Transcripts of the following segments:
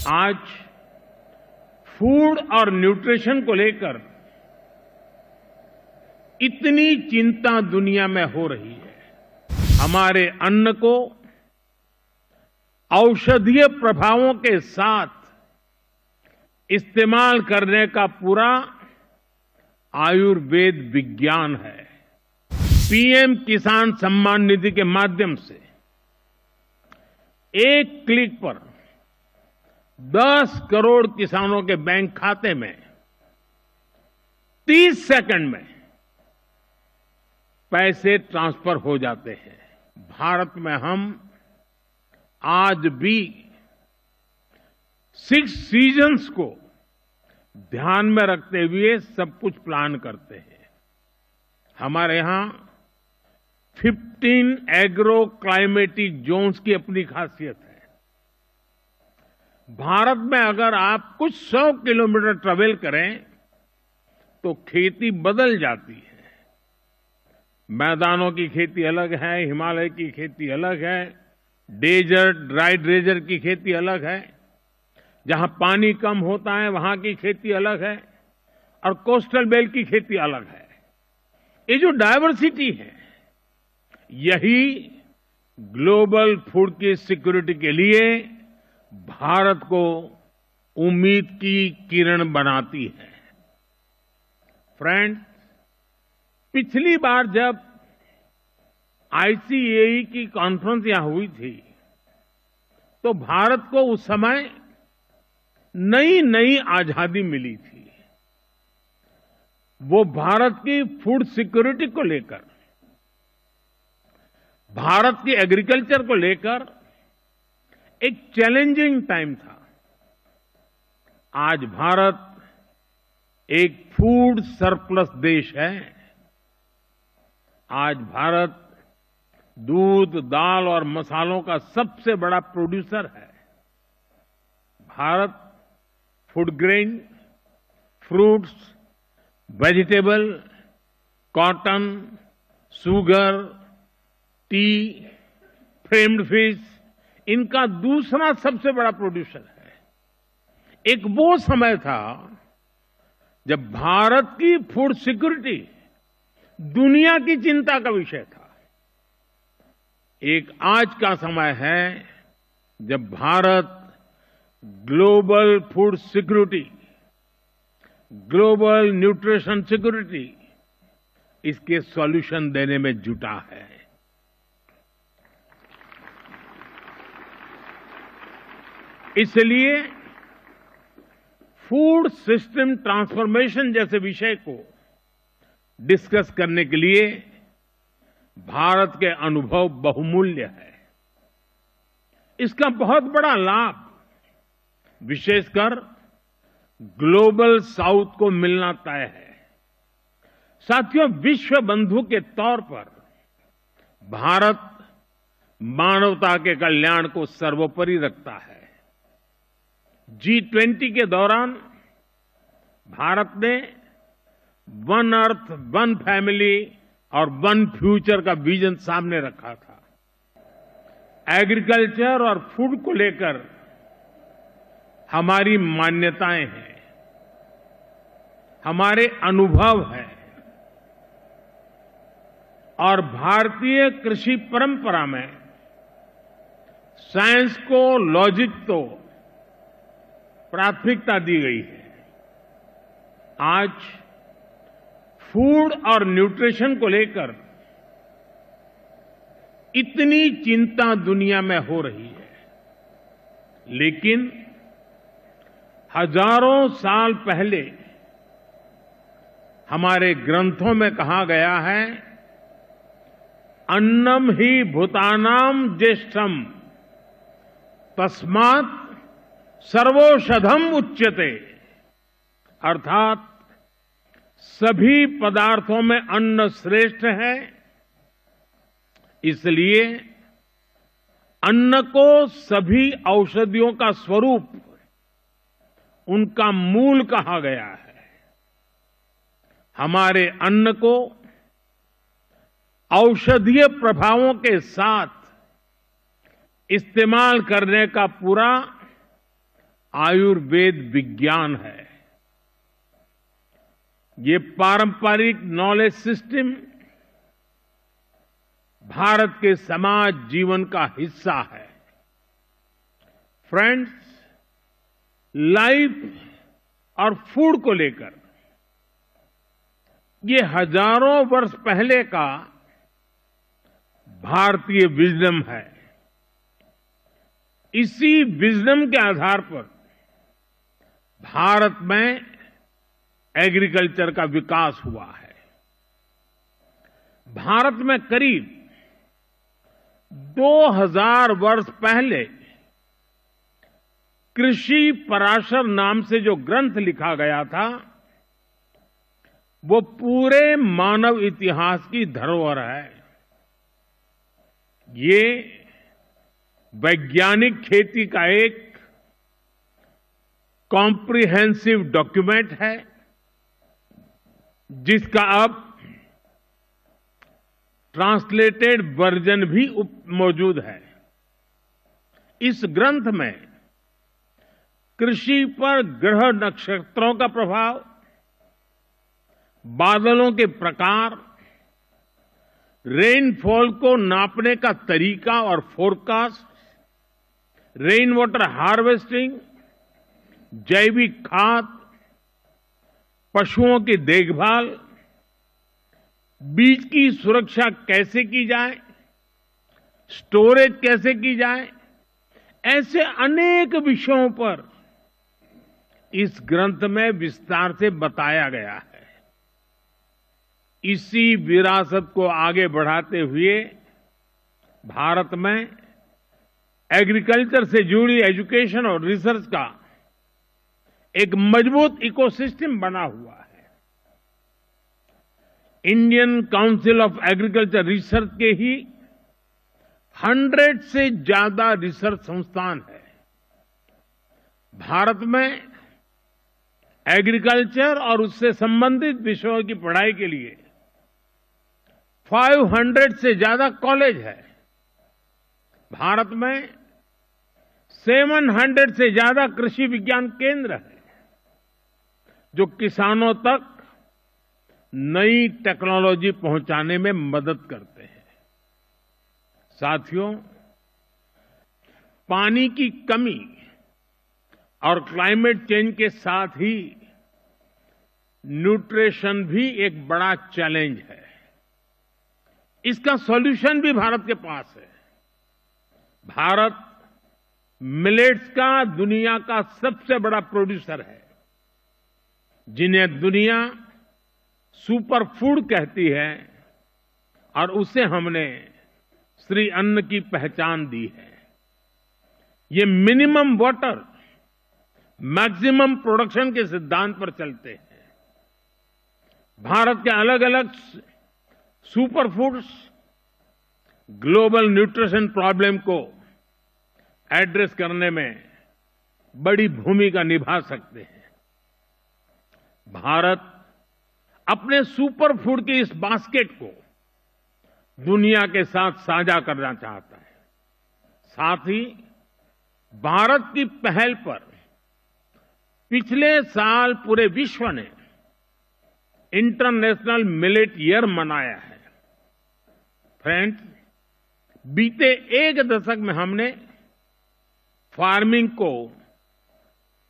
आज फूड और न्यूट्रिशन को लेकर इतनी चिंता दुनिया में हो रही है। हमारे अन्न को औषधीय प्रभावों के साथ इस्तेमाल करने का पूरा आयुर्वेद विज्ञान है। पीएम किसान सम्मान निधि के माध्यम से एक क्लिक पर 10 करोड़ किसानों के बैंक खाते में 30 सेकंड में पैसे ट्रांसफर हो जाते हैं। भारत में हम आज भी 6 सीजन्स को ध्यान में रखते हुए सब कुछ प्लान करते हैं। हमारे यहां 15 एग्रो क्लाइमेटिक जोन्स की अपनी खासियत है। भारत में अगर आप कुछ 100 किलोमीटर ट्रेवल करें तो खेती बदल जाती है। मैदानों की खेती अलग है, हिमालय की खेती अलग है, डेजर्ट ड्राई डेजर्ट की खेती अलग है, जहां पानी कम होता है वहां की खेती अलग है और कोस्टल बेल्ट की खेती अलग है। ये जो डायवर्सिटी है यही ग्लोबल फूड की सिक्योरिटी के लिए भारत को उम्मीद की किरण बनाती है। फ्रेंड्स, पिछली बार जब आईसीएई की कॉन्फ्रेंस यहां हुई थी तो भारत को उस समय नई नई आजादी मिली थी। वो भारत की फूड सिक्योरिटी को लेकर, भारत की एग्रीकल्चर को लेकर एक चैलेंजिंग टाइम था। आज भारत एक फूड सरप्लस देश है। आज भारत दूध, दाल और मसालों का सबसे बड़ा प्रोड्यूसर है। Bharat food grain, fruits, vegetable, cotton, sugar, T, framed fish, इनका दूसरा सबसे बड़ा प्रोड्यूसर है। एक वो समय था जब भारत की फूड सिक्योरिटी दुनिया की चिंता का विषय था। एक आज का समय है जब Bharat global food security, global nutrition security, इसके सॉल्यूशन देने में जुटा है। इसलिए फूड सिस्टम ट्रांसफॉर्मेशन जैसे विषय को डिस्कस करने के लिए भारत के अनुभव बहुमूल्य है। इसका बहुत बड़ा लाभ विशेषकर ग्लोबल साउथ को मिलना तय है। साथियों, विश्व बंधु के तौर पर भारत मानवता के कल्याण को सर्वोपरि रखता है। G20 के दौरान भारत ने वन अर्थ, वन फैमिली और वन फ्यूचर का विजन सामने रखा था। एग्रीकल्चर और फूड को लेकर हमारी मान्यताएं हैं, हमारे अनुभव हैं और भारतीय कृषि परंपरा में साइंस को, लॉजिक को प्राथमिकता दी गई है। आज फूड और न्यूट्रिशन को लेकर इतनी चिंता दुनिया में हो रही है, लेकिन हजारों साल पहले हमारे ग्रंथों में कहा गया है, अन्नम ही भूतानाम ज्येष्ठम तस्मात् सर्वौषधम उच्यते। अर्थात सभी पदार्थों में अन्न श्रेष्ठ है, इसलिए अन्न को सभी औषधियों का स्वरूप, उनका मूल कहा गया है। हमारे अन्न को औषधीय प्रभावों के साथ इस्तेमाल करने का पूरा आयुर्वेद विज्ञान है। ये पारंपरिक नॉलेज सिस्टम भारत के समाज जीवन का हिस्सा है। फ्रेंड्स, लाइफ और फूड को लेकर ये हजारों वर्ष पहले का भारतीय विजडम है। इसी विजडम के आधार पर भारत में एग्रीकल्चर का विकास हुआ है। भारत में करीब 2000 वर्ष पहले कृषि पराशर नाम से जो ग्रंथ लिखा गया था, वो पूरे मानव इतिहास की धरोहर है। ये वैज्ञानिक खेती का एक कॉम्प्रिहेंसिव डॉक्यूमेंट है, जिसका अब ट्रांसलेटेड वर्जन भी मौजूद है। इस ग्रंथ में कृषि पर ग्रह नक्षत्रों का प्रभाव, बादलों के प्रकार, रेनफॉल को नापने का तरीका और फोरकास्ट, रेन वाटर हार्वेस्टिंग, जैविक खाद, पशुओं की देखभाल, बीज की सुरक्षा कैसे की जाए, स्टोरेज कैसे की जाए, ऐसे अनेक विषयों पर इस ग्रंथ में विस्तार से बताया गया है। इसी विरासत को आगे बढ़ाते हुए भारत में एग्रीकल्चर से जुड़ी एजुकेशन और रिसर्च का एक मजबूत इकोसिस्टम बना हुआ है। Indian council of agriculture research के ही 100 से ज्यादा रिसर्च संस्थान है। भारत में एग्रीकल्चर और उससे संबंधित विषयों की पढ़ाई के लिए 500 से ज्यादा कॉलेज है। भारत में 700 से ज्यादा कृषि विज्ञान केंद्र है, जो किसानों तक नई टेक्नोलॉजी पहुंचाने में मदद करते हैं। साथियों, पानी की कमी और क्लाइमेट चेंज के साथ ही न्यूट्रिशन भी एक बड़ा चैलेंज है। इसका सॉल्यूशन भी भारत के पास है। भारत मिलेट्स का दुनिया का सबसे बड़ा प्रोड्यूसर है, जिन्हें दुनिया सुपर फूड कहती है, और उसे हमने श्री अन्न की पहचान दी है। ये मिनिमम वाटर मैक्सिमम प्रोडक्शन के सिद्धांत पर चलते हैं। भारत के अलग अलग super foods global nutrition problem को एड्रेस करने में बड़ी भूमिका निभा सकते हैं। भारत अपने सुपर फूड की इस बास्केट को दुनिया के साथ साझा करना चाहता है। साथ ही भारत की पहल पर पिछले साल पूरे विश्व ने इंटरनेशनल मिलेट ईयर मनाया है। फ्रेंड्स, बीते एक दशक में हमने फार्मिंग को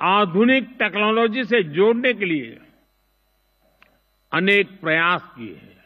आधुनिक टेक्नोलॉजी से जोड़ने के लिए अनेक प्रयास किए हैं।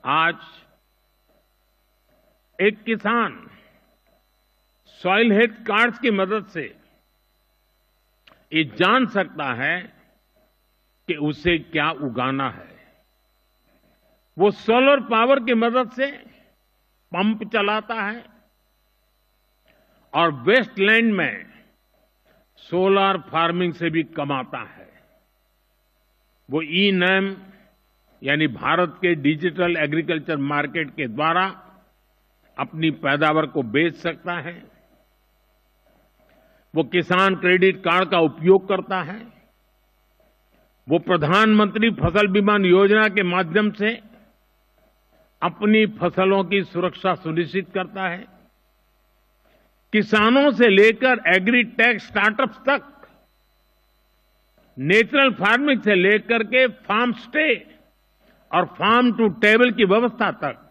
आज एक किसान सॉइल हेल्थ कार्ड्स की मदद से ये जान सकता है कि उसे क्या उगाना है। वो सोलर पावर की मदद से पंप चलाता है और वेस्टलैंड में सोलर फार्मिंग से भी कमाता है। वो ई-नैम यानी भारत के डिजिटल एग्रीकल्चर मार्केट के द्वारा अपनी पैदावार को बेच सकता है। वो किसान क्रेडिट कार्ड का उपयोग करता है। वो प्रधानमंत्री फसल बीमा योजना के माध्यम से अपनी फसलों की सुरक्षा सुनिश्चित करता है। किसानों से लेकर एग्री टेक स्टार्टअप्स तक नेचुरल फार्मिंग से लेकर के फार्म स्टे और फार्म टू टेबल की व्यवस्था तक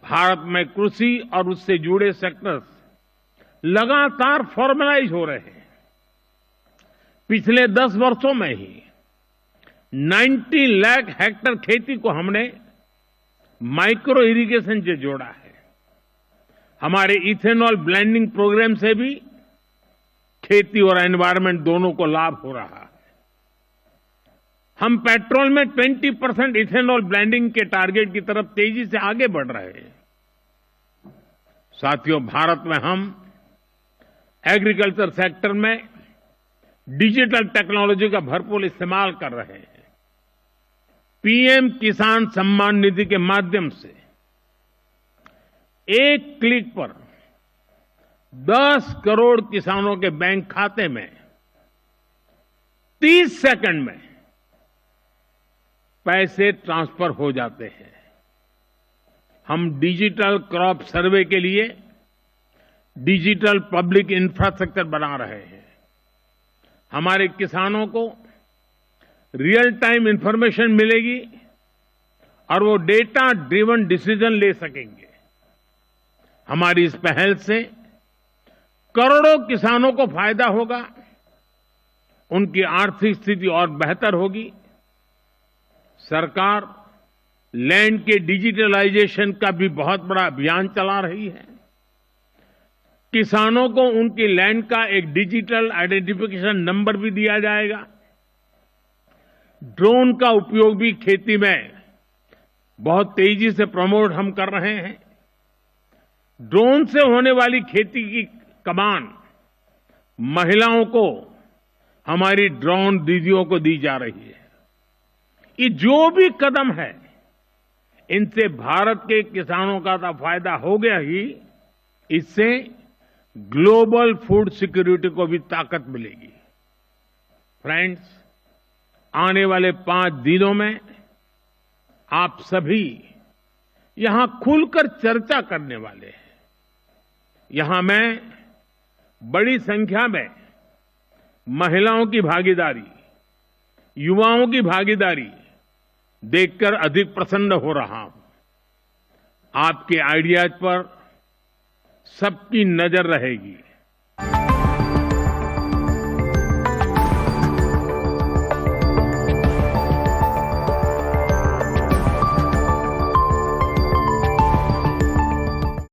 भारत में कृषि और उससे जुड़े सेक्टर्स लगातार फॉर्मलाइज हो रहे हैं। पिछले 10 वर्षों में ही 90 लाख हेक्टेयर खेती को हमने माइक्रो इरिगेशन से जोड़ा है। हमारे इथेनॉल ब्लेंडिंग प्रोग्राम से भी खेती और एनवायरमेंट दोनों को लाभ हो रहा है। हम पेट्रोल में 20% इथेनॉल ब्लेंडिंग के टारगेट की तरफ तेजी से आगे बढ़ रहे हैं। साथियों, भारत में हम एग्रीकल्चर सेक्टर में डिजिटल टेक्नोलॉजी का भरपूर इस्तेमाल कर रहे हैं। पीएम किसान सम्मान निधि के माध्यम से एक क्लिक पर 10 करोड़ किसानों के बैंक खाते में 30 सेकंड में पैसे ट्रांसफर हो जाते हैं। हम डिजिटल क्रॉप सर्वे के लिए डिजिटल पब्लिक इंफ्रास्ट्रक्चर बना रहे हैं। हमारे किसानों को रियल टाइम इंफॉर्मेशन मिलेगी और वो डेटा ड्रिवन डिसीजन ले सकेंगे। हमारी इस पहल से करोड़ों किसानों को फायदा होगा, उनकी आर्थिक स्थिति और बेहतर होगी। सरकार लैंड के डिजिटलाइजेशन का भी बहुत बड़ा अभियान चला रही है। किसानों को उनकी लैंड का एक डिजिटल आइडेंटिफिकेशन नंबर भी दिया जाएगा। ड्रोन का उपयोग भी खेती में बहुत तेजी से प्रमोट हम कर रहे हैं। ड्रोन से होने वाली खेती की कमान महिलाओं को, हमारी ड्रोन दीदियों को दी जा रही है। ये जो भी कदम है, इनसे भारत के किसानों का तो फायदा हो गया ही, इससे ग्लोबल फूड सिक्योरिटी को भी ताकत मिलेगी। फ्रेंड्स, आने वाले 5 दिनों में आप सभी यहां खुलकर चर्चा करने वाले हैं। यहां मैं बड़ी संख्या में महिलाओं की भागीदारी, युवाओं की भागीदारी देखकर अधिक प्रसन्न हो रहा हूं। आपके आइडियाज पर सबकी नजर रहेगी।